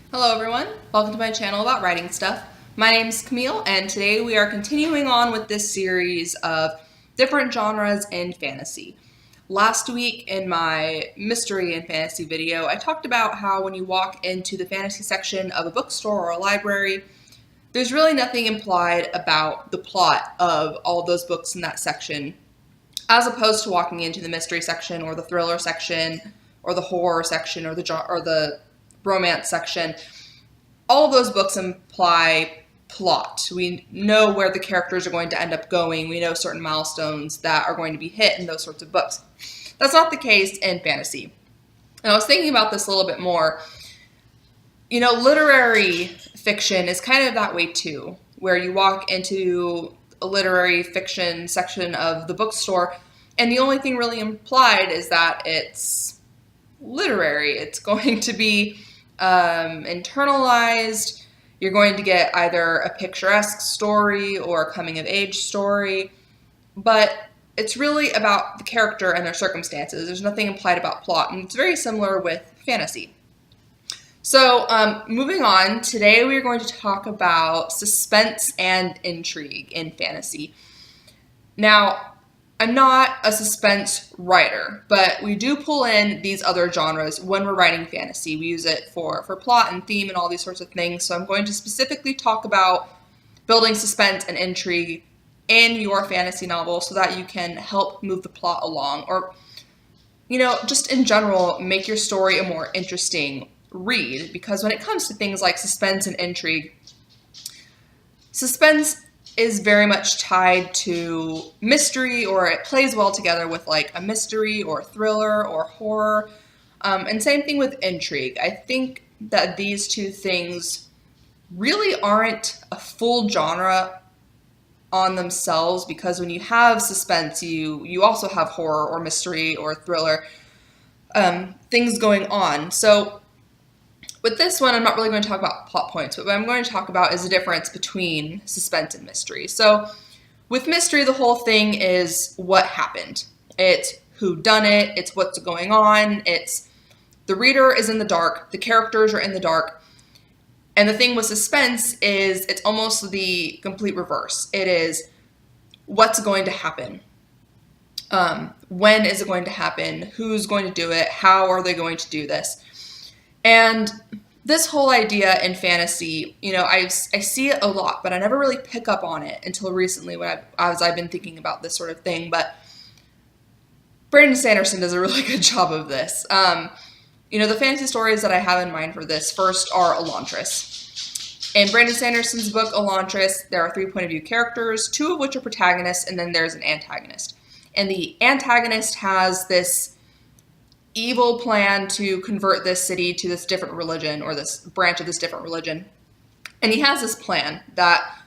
Hello everyone, welcome to my channel about writing stuff. My name's Camille and today we are continuing on with this series of different genres in fantasy. Last week in my mystery and fantasy video, I talked about how when you walk into the fantasy section of a bookstore or a library, there's really nothing implied about the plot of all those books in that section, as opposed to walking into the mystery section or the thriller section or the horror section or the romance section. All of those books imply plot. We know where the characters are going to end up going. We know certain milestones that are going to be hit in those sorts of books. That's not the case in fantasy. And I was thinking about this a little bit more. You know, literary fiction is kind of that way too, where you walk into a literary fiction section of the bookstore and the only thing really implied is that it's literary. It's going to be internalized. You're going to get either a picturesque story or a coming of age story, but it's really about the character and their circumstances. There's nothing implied about plot, and it's very similar with fantasy. So moving on, today we are going to talk about suspense and intrigue in fantasy. Now, I'm not a suspense writer, but we do pull in these other genres when we're writing fantasy. We use it for plot and theme and all these sorts of things. So I'm going to specifically talk about building suspense and intrigue in your fantasy novel so that you can help move the plot along, or, you know, just in general, make your story a more interesting read. Because when it comes to things like suspense and intrigue, suspense is very much tied to mystery, or it plays well together with like a mystery or thriller or horror. And same thing with intrigue. I think that these two things really aren't a full genre on themselves, because when you have suspense, you also have horror or mystery or thriller things going on. So with this one, I'm not really going to talk about plot points, but what I'm going to talk about is the difference between suspense and mystery. So with mystery, the whole thing is what happened. It's who done it, it's what's going on, it's the reader is in the dark, the characters are in the dark. And the thing with suspense is it's almost the complete reverse. It is what's going to happen. When is it going to happen? Who's going to do it? How are they going to do this? And this whole idea in fantasy, you know, I see it a lot, but I never really pick up on it until recently as I've been thinking about this sort of thing. But Brandon Sanderson does a really good job of this. You know, the fantasy stories that I have in mind for this first are Elantris. In Brandon Sanderson's book, Elantris, there are 3 point of view characters, 2 of which are protagonists, and then there's an antagonist. And the antagonist has this evil plan to convert this city to this different religion, or this branch of this different religion. And he has this plan that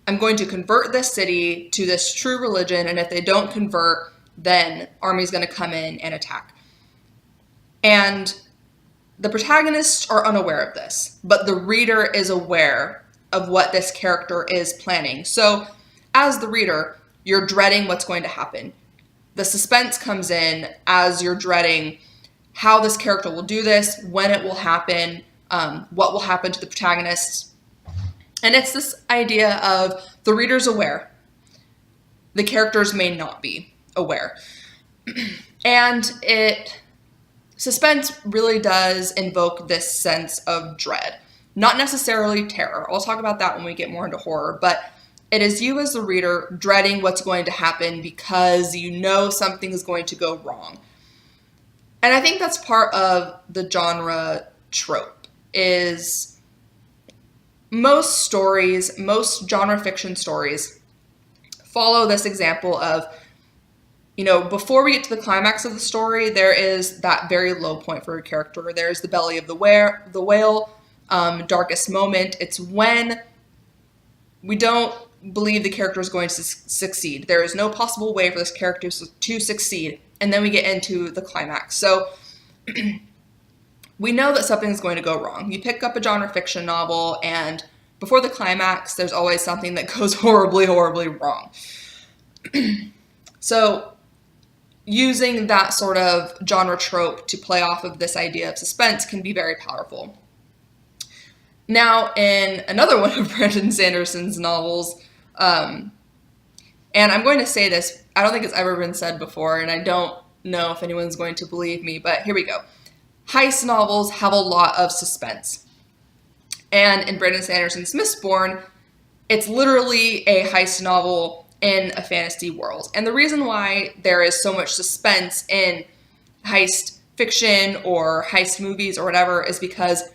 I'm going to convert this city to this true religion, and if they don't convert, then army's going to come in and attack. And the protagonists are unaware of this, but the reader is aware of what this character is planning. So as the reader, you're dreading what's going to happen. The suspense comes in as you're dreading how this character will do this, when it will happen, what will happen to the protagonists. And it's this idea of the reader's aware. The characters may not be aware. And suspense really does invoke this sense of dread. Not necessarily terror. I'll talk about that when we get more into horror, but it is you as the reader dreading what's going to happen because you know something is going to go wrong. And I think that's part of the genre trope, is most stories, most genre fiction stories follow this example of, you know, before we get to the climax of the story, there is that very low point for a character. There's the belly of the whale, darkest moment. It's when we don't believe the character is going to succeed. There is no possible way for this character to succeed. And then we get into the climax. So we know that something's going to go wrong. You pick up a genre fiction novel, and before the climax, there's always something that goes horribly, horribly wrong. So using that sort of genre trope to play off of this idea of suspense can be very powerful. Now, in another one of Brandon Sanderson's novels, and I'm going to say this, I don't think it's ever been said before, and I don't know if anyone's going to believe me, but here we go. Heist novels have a lot of suspense. And in Brandon Sanderson's Mistborn, it's literally a heist novel in a fantasy world. And the reason why there is so much suspense in heist fiction or heist movies or whatever is because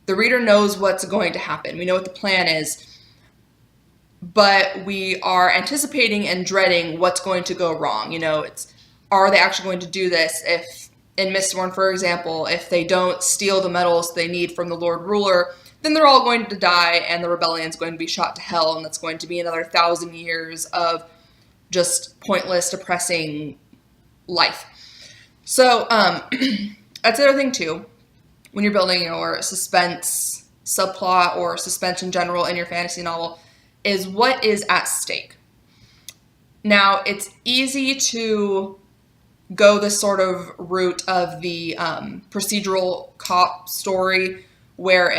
the reader knows what's going to happen. We know what the plan is, but we are anticipating and dreading what's going to go wrong. Are they actually going to do this? If in Mistborn, for example, if they don't steal the metals they need from the Lord Ruler, then they're all going to die and the rebellion's going to be shot to hell, and that's going to be another 1,000 years of just pointless, depressing life. So that's the other thing too, when you're building your suspense subplot or suspense in general in your fantasy novel, is what is at stake. Now, it's easy to go this sort of route of the procedural cop story where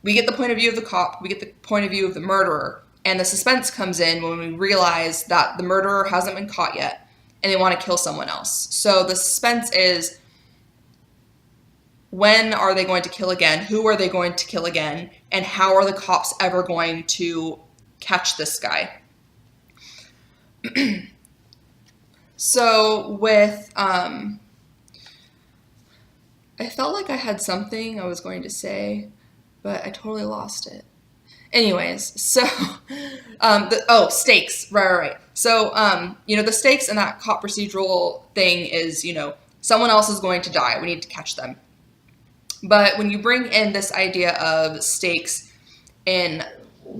we get the point of view of the cop, we get the point of view of the murderer, and the suspense comes in when we realize that the murderer hasn't been caught yet and they want to kill someone else. So the suspense is, when are they going to kill again? Who are they going to kill again? And how are the cops ever going to catch this guy? So with, I felt like I had something I was going to say, but I totally lost it. Anyways, so, stakes, right. So, the stakes in that cop procedural thing is, someone else is going to die. We need to catch them. But when you bring in this idea of stakes in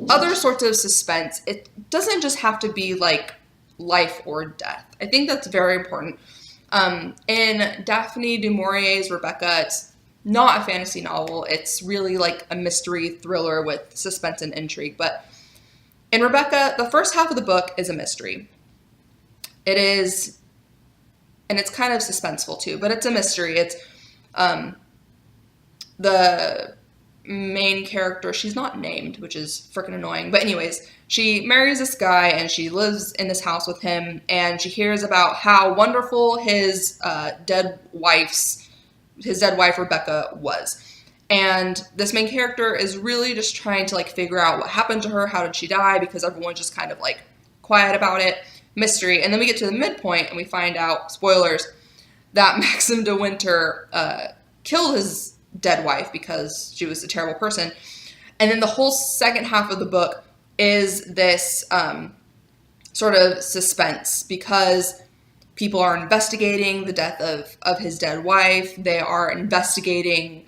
other sorts of suspense, it doesn't just have to be like life or death. I think that's very important. In Daphne du Maurier's Rebecca, it's not a fantasy novel. It's really like a mystery thriller with suspense and intrigue. But in Rebecca, the first half of the book is a mystery. It is, and it's kind of suspenseful too, but it's a mystery. It's the main character, she's not named, which is freaking annoying. But anyways, she marries this guy and she lives in this house with him, and she hears about how wonderful his dead wife Rebecca was. And this main character is really just trying to figure out what happened to her, how did she die, because everyone's just kind of quiet about it, mystery. And then we get to the midpoint and we find out, spoilers, that Maxim de Winter killed his dead wife because she was a terrible person. And then the whole second half of the book is this sort of suspense, because people are investigating the death of his dead wife. They are investigating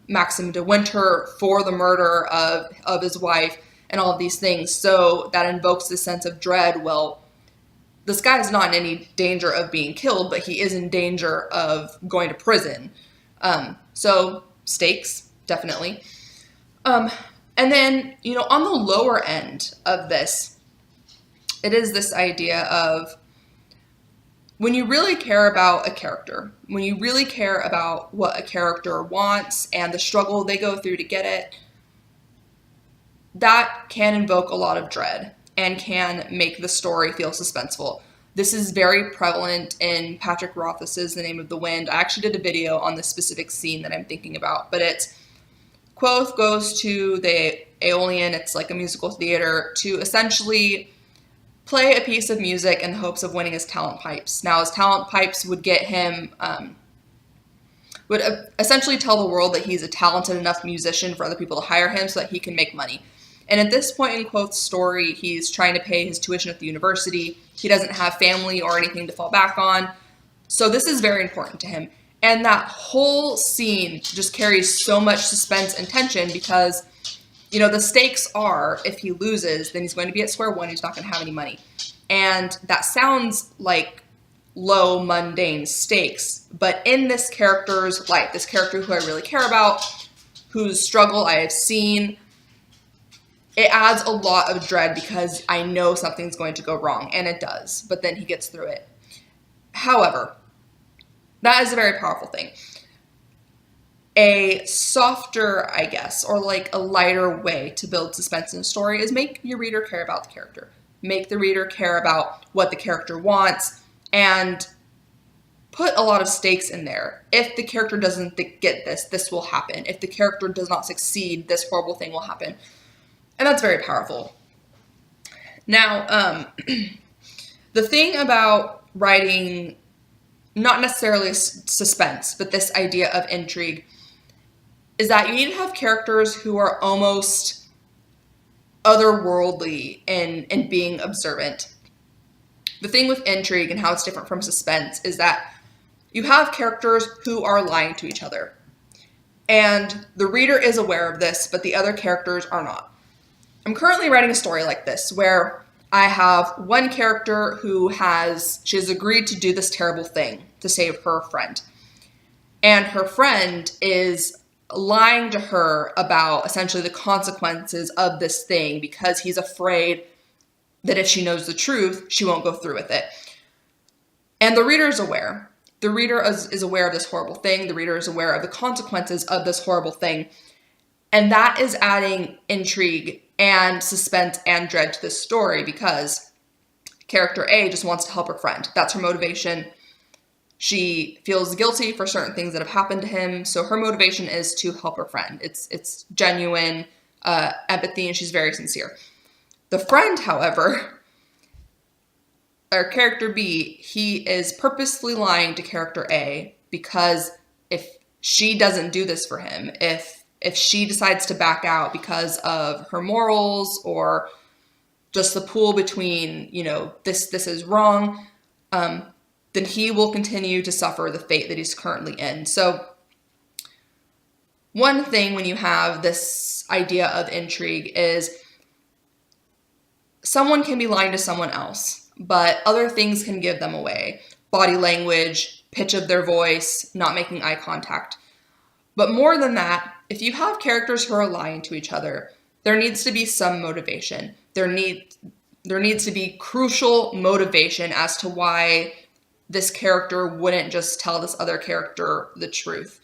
Maxim de Winter for the murder of his wife and all of these things. So that invokes this sense of dread. Well, this guy is not in any danger of being killed, but he is in danger of going to prison. So stakes, definitely. And then, on the lower end of this, it is this idea of, when you really care about a character, when you really care about what a character wants and the struggle they go through to get it, that can invoke a lot of dread and can make the story feel suspenseful. This is very prevalent in Patrick Rothfuss's The Name of the Wind. I actually did a video on this specific scene that I'm thinking about, but it's Quoth goes to the Aeolian, it's like a musical theater, to essentially play a piece of music in the hopes of winning his talent pipes. Now, his talent pipes would get him, would essentially tell the world that he's a talented enough musician for other people to hire him so that he can make money. And at this point in Quoth's story, he's trying to pay his tuition at the university. He doesn't have family or anything to fall back on. So this is very important to him. And that whole scene just carries so much suspense and tension because, the stakes are, if he loses, then he's going to be at square one. He's not going to have any money. And that sounds like low, mundane stakes. But in this character's life, this character who I really care about, whose struggle I have seen, it adds a lot of dread because I know something's going to go wrong. And it does. But then he gets through it. However, that is a very powerful thing. A softer, I guess, or like a lighter way to build suspense in a story is make your reader care about the character. Make the reader care about what the character wants, and put a lot of stakes in there. If the character doesn't get this, this will happen. If the character does not succeed, this horrible thing will happen. And that's very powerful. Now, the thing about writing, not necessarily suspense, but this idea of intrigue, is that you need to have characters who are almost otherworldly in being observant. The thing with intrigue and how it's different from suspense is that you have characters who are lying to each other. And the reader is aware of this, but the other characters are not. I'm currently writing a story like this where I have one character who she has agreed to do this terrible thing to save her friend. And her friend is lying to her about essentially the consequences of this thing because he's afraid that if she knows the truth, she won't go through with it. And the reader is aware. The reader is aware of this horrible thing. The reader is aware of the consequences of this horrible thing. And that is adding intrigue and suspense and dread to this story because character A just wants to help her friend. That's her motivation. She feels guilty for certain things that have happened to him, so her motivation is to help her friend. It's genuine empathy, and she's very sincere. The friend, however, or character B, he is purposely lying to character A because if she doesn't do this for him, if she decides to back out because of her morals or just the pull between, this is wrong, then he will continue to suffer the fate that he's currently in. So one thing when you have this idea of intrigue is someone can be lying to someone else, but other things can give them away. Body language, pitch of their voice, not making eye contact. But more than that, if you have characters who are lying to each other, there needs to be some motivation. There needs to be crucial motivation as to why this character wouldn't just tell this other character the truth.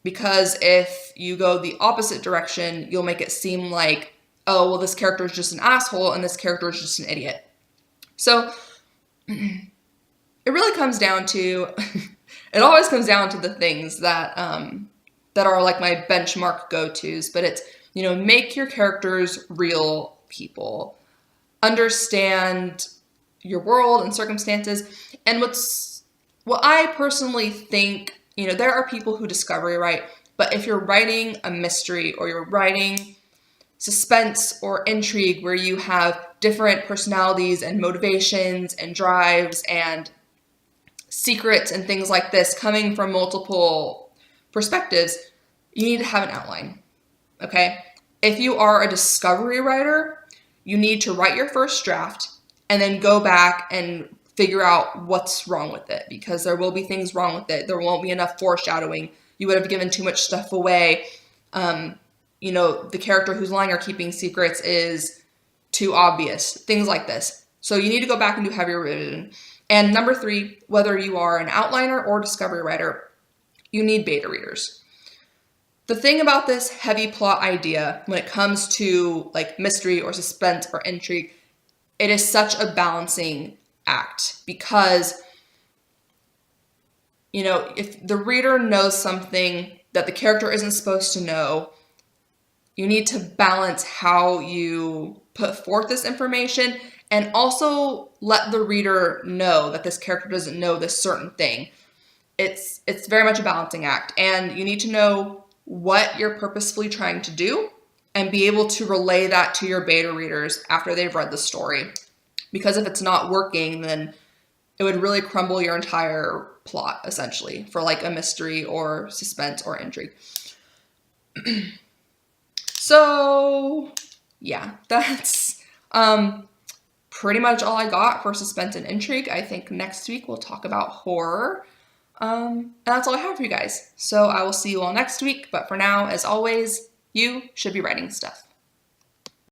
Because if you go the opposite direction, you'll make it seem like, oh, well, this character is just an asshole and this character is just an idiot. So it really comes down to, it always comes down to the things that are like my benchmark go-tos, but it's, make your characters real people. Understand your world and circumstances. And what I personally think, there are people who discovery write, but if you're writing a mystery or you're writing suspense or intrigue where you have different personalities and motivations and drives and secrets and things like this coming from multiple perspectives, you need to have an outline, okay? If you are a discovery writer, you need to write your first draft and then go back and figure out what's wrong with it, because there will be things wrong with it. There won't be enough foreshadowing. You would have given too much stuff away. The character who's lying or keeping secrets is too obvious. Things like this. So you need to go back and do heavy revision. And number 3, whether you are an outliner or discovery writer, you need beta readers. The thing about this heavy plot idea when it comes to like mystery or suspense or intrigue, it is such a balancing act because, if the reader knows something that the character isn't supposed to know, you need to balance how you put forth this information and also let the reader know that this character doesn't know this certain thing. It's very much a balancing act, and you need to know what you're purposefully trying to do and be able to relay that to your beta readers after they've read the story. Because if it's not working, then it would really crumble your entire plot, essentially, for like a mystery or suspense or intrigue. So, yeah, that's pretty much all I got for suspense and intrigue. I think next week we'll talk about horror. And that's all I have for you guys. So I will see you all next week. But for now, as always, you should be writing stuff.